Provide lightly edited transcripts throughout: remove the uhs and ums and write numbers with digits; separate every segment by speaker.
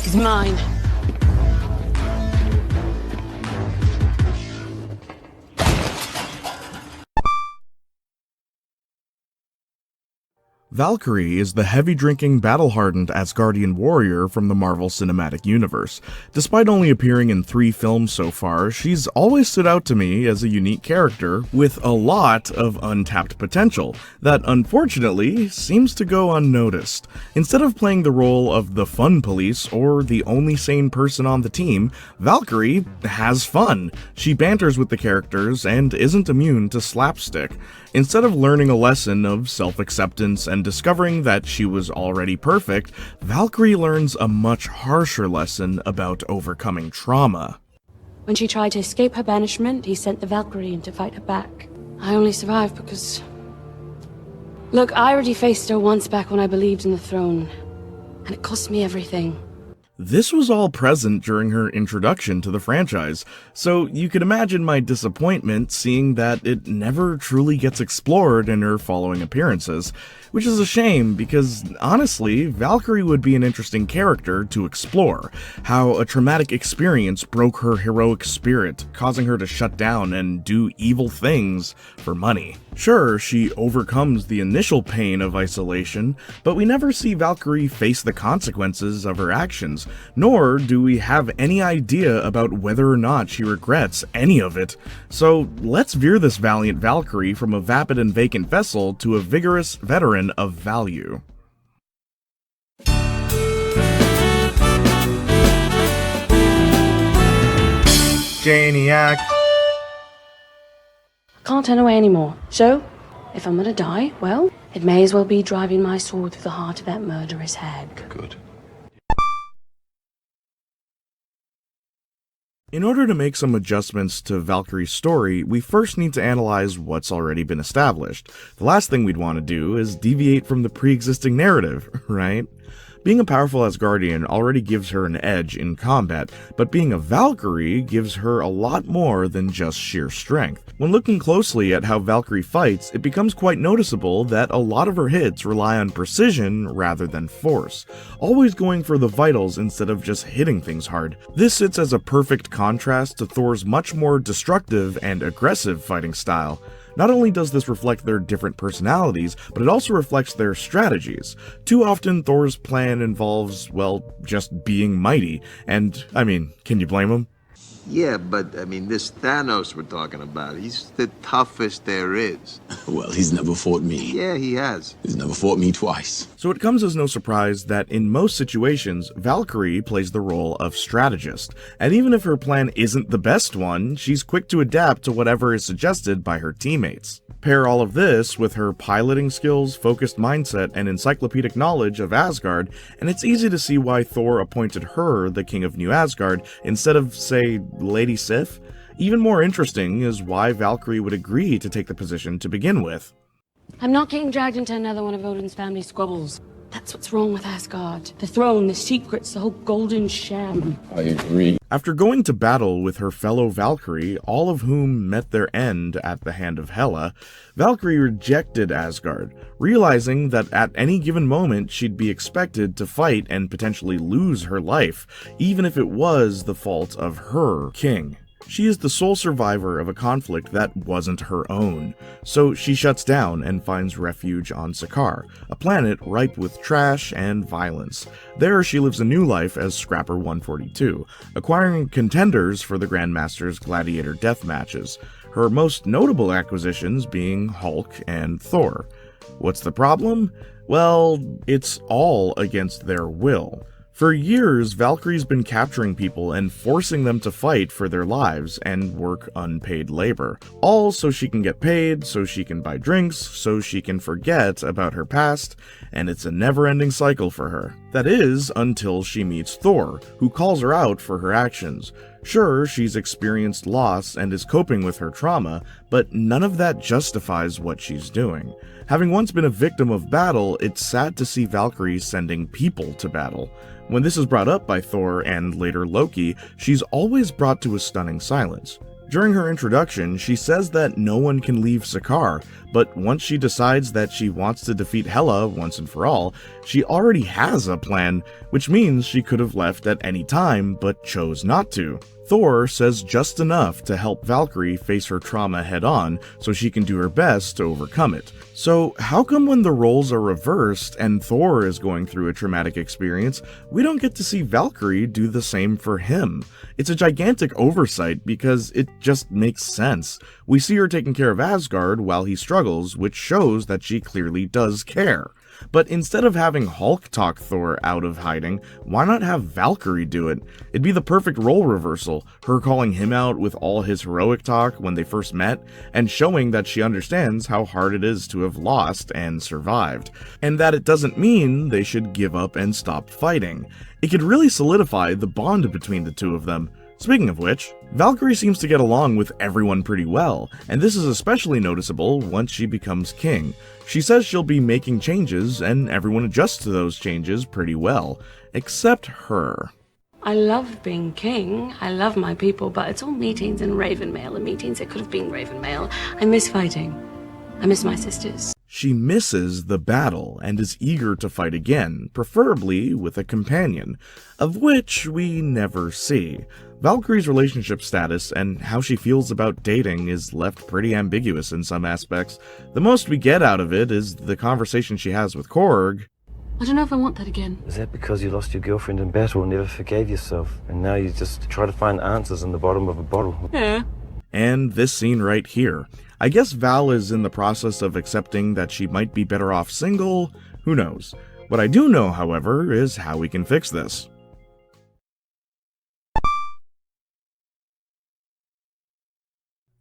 Speaker 1: She's mine.
Speaker 2: Valkyrie is the heavy-drinking, battle-hardened Asgardian warrior from the Marvel Cinematic Universe. Despite only appearing in 3 films so far, she's always stood out to me as a unique character with a lot of untapped potential that, unfortunately, seems to go unnoticed. Instead of playing the role of the fun police or the only sane person on the team, Valkyrie has fun. She banters with the characters and isn't immune to slapstick. Instead of learning a lesson of self-acceptance and discovering that she was already perfect, Valkyrie learns a much harsher lesson about overcoming trauma.
Speaker 1: When she tried to escape her banishment, he sent the Valkyrie in to fight her back. I only survived because... Look, I already faced her once back when I believed in the throne, and it cost me everything.
Speaker 2: This was all present during her introduction to the franchise, so you can imagine my disappointment seeing that it never truly gets explored in her following appearances, which is a shame because, honestly, Valkyrie would be an interesting character to explore. How a traumatic experience broke her heroic spirit, causing her to shut down and do evil things for money. Sure, she overcomes the initial pain of isolation, but we never see Valkyrie face the consequences of her actions, nor do we have any idea about whether or not she regrets any of it. So let's veer this valiant Valkyrie from a vapid and vacant vessel to a vigorous veteran of value. Jayniac.
Speaker 1: Can't turn away anymore. So, if I'm gonna die, well, it may as well be driving my sword through the heart of that murderous hag.
Speaker 3: Good.
Speaker 2: In order to make some adjustments to Valkyrie's story, we first need to analyze what's already been established. The last thing we'd want to do is deviate from the pre-existing narrative, right? Being a powerful Asgardian already gives her an edge in combat, but being a Valkyrie gives her a lot more than just sheer strength. When looking closely at how Valkyrie fights, it becomes quite noticeable that a lot of her hits rely on precision rather than force, always going for the vitals instead of just hitting things hard. This sits as a perfect contrast to Thor's much more destructive and aggressive fighting style. Not only does this reflect their different personalities, but it also reflects their strategies. Too often Thor's plan involves, well, just being mighty, and, I mean, can you blame him?
Speaker 4: Yeah, but, this Thanos we're talking about, he's the toughest there is.
Speaker 3: Well, he's never fought me.
Speaker 4: Yeah, he has.
Speaker 3: He's never fought me twice.
Speaker 2: So it comes as no surprise that in most situations, Valkyrie plays the role of strategist, and even if her plan isn't the best one, she's quick to adapt to whatever is suggested by her teammates. Pair all of this with her piloting skills, focused mindset, and encyclopedic knowledge of Asgard, and it's easy to see why Thor appointed her the King of New Asgard instead of, say, Lady Sif. Even more interesting is why Valkyrie would agree to take the position to begin with.
Speaker 1: I'm not getting dragged into another one of Odin's family squabbles. That's what's wrong with Asgard. The throne, the secrets, the whole golden sham.
Speaker 3: I agree.
Speaker 2: After going to battle with her fellow Valkyrie, all of whom met their end at the hand of Hela, Valkyrie rejected Asgard, realizing that at any given moment she'd be expected to fight and potentially lose her life, even if it was the fault of her king. She is the sole survivor of a conflict that wasn't her own, so she shuts down and finds refuge on Sakaar, a planet ripe with trash and violence. There she lives a new life as Scrapper 142, acquiring contenders for the Grandmaster's gladiator death matches, her most notable acquisitions being Hulk and Thor. What's the problem? Well, it's all against their will. For years, Valkyrie's been capturing people and forcing them to fight for their lives and work unpaid labor. All so she can get paid, so she can buy drinks, so she can forget about her past, and it's a never-ending cycle for her. That is, until she meets Thor, who calls her out for her actions. Sure, she's experienced loss and is coping with her trauma, but none of that justifies what she's doing. Having once been a victim of battle, it's sad to see Valkyrie sending people to battle. When this is brought up by Thor and later Loki, she's always brought to a stunning silence. During her introduction, she says that no one can leave Sakaar, but once she decides that she wants to defeat Hela once and for all, she already has a plan, which means she could have left at any time, but chose not to. Thor says just enough to help Valkyrie face her trauma head-on so she can do her best to overcome it. So how come when the roles are reversed and Thor is going through a traumatic experience, we don't get to see Valkyrie do the same for him? It's a gigantic oversight because it just makes sense. We see her taking care of Asgard while he struggles, which shows that she clearly does care. But instead of having Hulk talk Thor out of hiding, why not have Valkyrie do it? It'd be the perfect role reversal, her calling him out with all his heroic talk when they first met, and showing that she understands how hard it is to have lost and survived, and that it doesn't mean they should give up and stop fighting. It could really solidify the bond between the two of them. Speaking of which, Valkyrie seems to get along with everyone pretty well, and this is especially noticeable once she becomes king. She says she'll be making changes, and everyone adjusts to those changes pretty well, except her.
Speaker 1: I love being king. I love my people, but it's all meetings and Ravenmail and meetings. It could have been Ravenmail. I miss fighting. I miss my sisters.
Speaker 2: She misses the battle and is eager to fight again, preferably with a companion, of which we never see. Valkyrie's relationship status and how she feels about dating is left pretty ambiguous in some aspects. The most we get out of it is the conversation she has with Korg.
Speaker 1: I don't know if I want that again.
Speaker 5: Is that because you lost your girlfriend in battle and never forgave yourself, and now you just try to find answers in the bottom of a bottle?
Speaker 1: Yeah.
Speaker 2: And this scene right here. I guess Val is in the process of accepting that she might be better off single. Who knows? What I do know, however, is how we can fix this.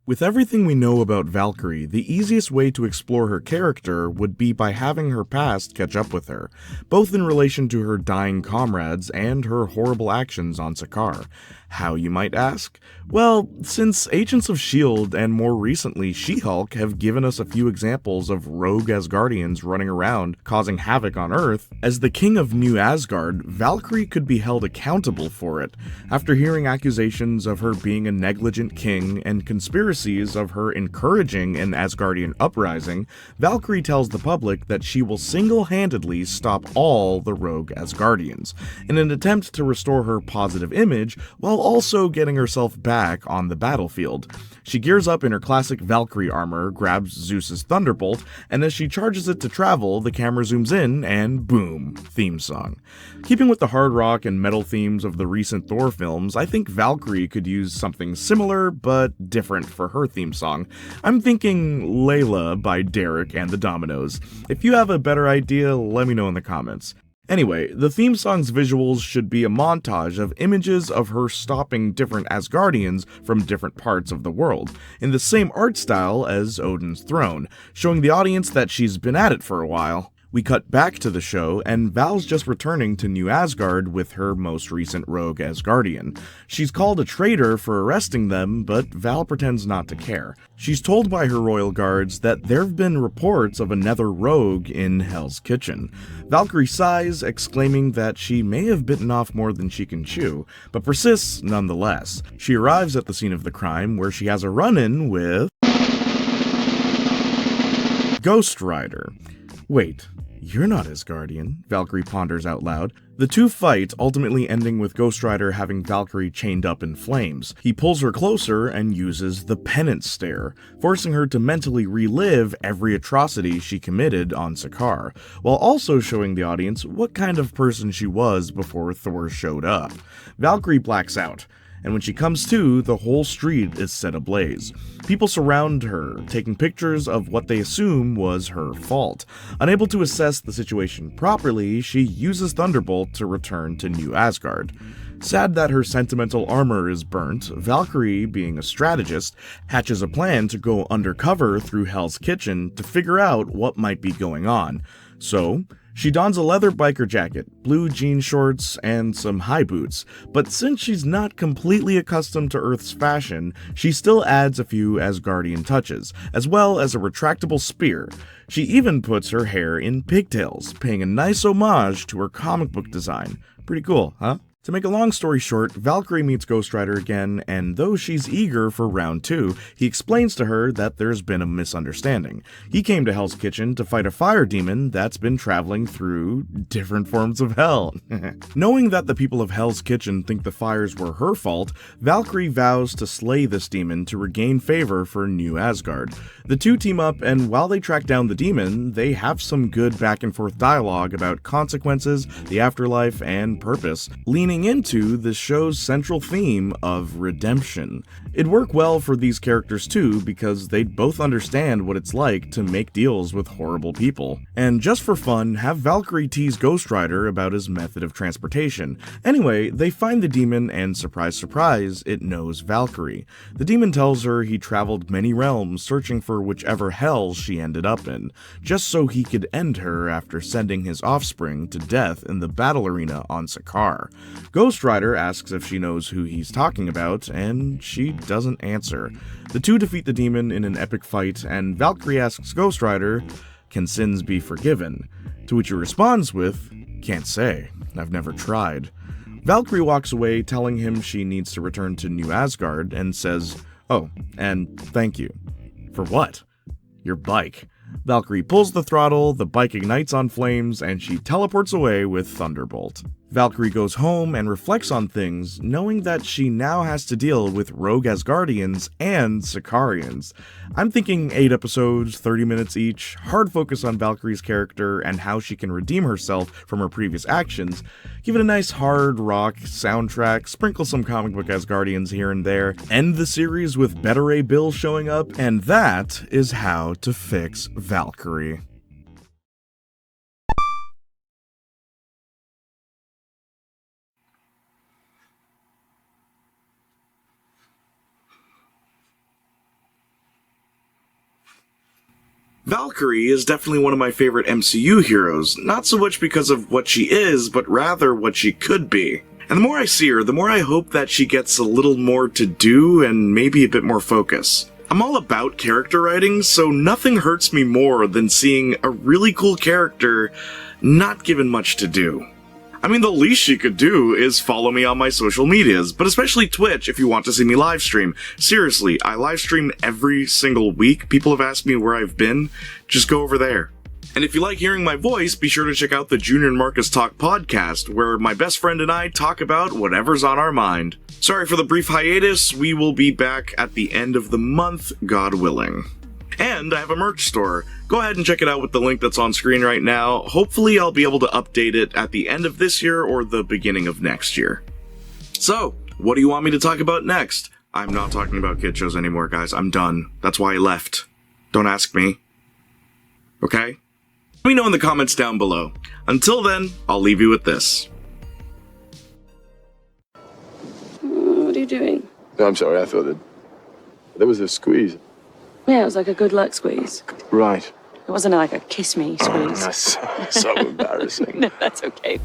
Speaker 2: With everything we know about Valkyrie, the easiest way to explore her character would be by having her past catch up with her, both in relation to her dying comrades and her horrible actions on Sakaar. How, you might ask? Well, since Agents of S.H.I.E.L.D. and more recently She-Hulk have given us a few examples of rogue Asgardians running around causing havoc on Earth, as the king of New Asgard, Valkyrie could be held accountable for it. After hearing accusations of her being a negligent king and conspiracies of her encouraging an Asgardian uprising, Valkyrie tells the public that she will single-handedly stop all the rogue Asgardians, in an attempt to restore her positive image while also getting herself back on the battlefield. She gears up in her classic Valkyrie armor, grabs Zeus's thunderbolt, and as she charges it to travel, the camera zooms in and boom, theme song. Keeping with the hard rock and metal themes of the recent Thor films, I think Valkyrie could use something similar but different for her theme song. I'm thinking Layla by Derek and the Dominoes. If you have a better idea, let me know in the comments. Anyway, the theme song's visuals should be a montage of images of her stopping different Asgardians from different parts of the world, in the same art style as Odin's throne, showing the audience that she's been at it for a while. We cut back to the show, and Val's just returning to New Asgard with her most recent rogue Asgardian. She's called a traitor for arresting them, but Val pretends not to care. She's told by her royal guards that there've been reports of another rogue in Hell's Kitchen. Valkyrie sighs, exclaiming that she may have bitten off more than she can chew, but persists nonetheless. She arrives at the scene of the crime, where she has a run-in with Ghost Rider. Wait, you're not Asgardian, Valkyrie ponders out loud. The two fight, ultimately ending with Ghost Rider having Valkyrie chained up in flames. He pulls her closer and uses the penance stare, forcing her to mentally relive every atrocity she committed on Sakaar, while also showing the audience what kind of person she was before Thor showed up. Valkyrie blacks out, and when she comes to, the whole street is set ablaze. People surround her, taking pictures of what they assume was her fault. Unable to assess the situation properly, she uses Thunderbolt to return to New Asgard. Sad that her sentimental armor is burnt, Valkyrie, being a strategist, hatches a plan to go undercover through Hell's Kitchen to figure out what might be going on. So, she dons a leather biker jacket, blue jean shorts, and some high boots, but since she's not completely accustomed to Earth's fashion, she still adds a few Asgardian touches, as well as a retractable spear. She even puts her hair in pigtails, paying a nice homage to her comic book design. Pretty cool, huh? To make a long story short, Valkyrie meets Ghost Rider again, and though she's eager for round 2, he explains to her that there's been a misunderstanding. He came to Hell's Kitchen to fight a fire demon that's been traveling through different forms of hell. Knowing that the people of Hell's Kitchen think the fires were her fault, Valkyrie vows to slay this demon to regain favor for New Asgard. The two team up, and while they track down the demon, they have some good back and forth dialogue about consequences, the afterlife, and purpose, leaning into the show's central theme of redemption. It'd work well for these characters too, because they'd both understand what it's like to make deals with horrible people. And just for fun, have Valkyrie tease Ghost Rider about his method of transportation. Anyway, they find the demon, and surprise surprise, it knows Valkyrie. The demon tells her he traveled many realms searching for whichever hell she ended up in, just so he could end her after sending his offspring to death in the battle arena on Sakaar. Ghost Rider asks if she knows who he's talking about, and she doesn't answer. The two defeat the demon in an epic fight, and Valkyrie asks Ghost Rider, "Can sins be forgiven?" To which he responds with, "Can't say. I've never tried." Valkyrie walks away, telling him she needs to return to New Asgard, and says, "Oh, and thank you." "For what?" "Your bike." Valkyrie pulls the throttle, the bike ignites on flames, and she teleports away with Thunderbolt. Valkyrie goes home and reflects on things, knowing that she now has to deal with rogue Asgardians and Sakaarians. I'm thinking 8 episodes, 30 minutes each, hard focus on Valkyrie's character and how she can redeem herself from her previous actions, give it a nice hard rock soundtrack, sprinkle some comic book Asgardians here and there, end the series with Beta Ray Bill showing up, and that is how to fix Valkyrie. Valkyrie is definitely one of my favorite MCU heroes, not so much because of what she is, but rather what she could be. And the more I see her, the more I hope that she gets a little more to do and maybe a bit more focus. I'm all about character writing, so nothing hurts me more than seeing a really cool character not given much to do. I mean, the least she could do is follow me on my social medias, but especially Twitch if you want to see me live stream. Seriously, I live stream every single week. People have asked me where I've been. Just go over there. And if you like hearing my voice, be sure to check out the Junior and Marcus Talk podcast, where my best friend and I talk about whatever's on our mind. Sorry for the brief hiatus. We will be back at the end of the month, God willing. And I have a merch store. Go ahead and check it out with the link that's on screen right now. Hopefully I'll be able to update it at the end of this year or the beginning of next year. So, what do you want me to talk about next? I'm not talking about kid shows anymore, guys. I'm done. That's why I left. Don't ask me. Okay? Let me know in the comments down below. Until then, I'll leave you with this.
Speaker 1: What are you doing?
Speaker 3: No, I'm sorry, I thought that there was a squeeze.
Speaker 1: Yeah, it was like a good luck squeeze.
Speaker 3: Right.
Speaker 1: It wasn't like a kiss me squeeze.
Speaker 3: That's so embarrassing.
Speaker 1: No, that's okay.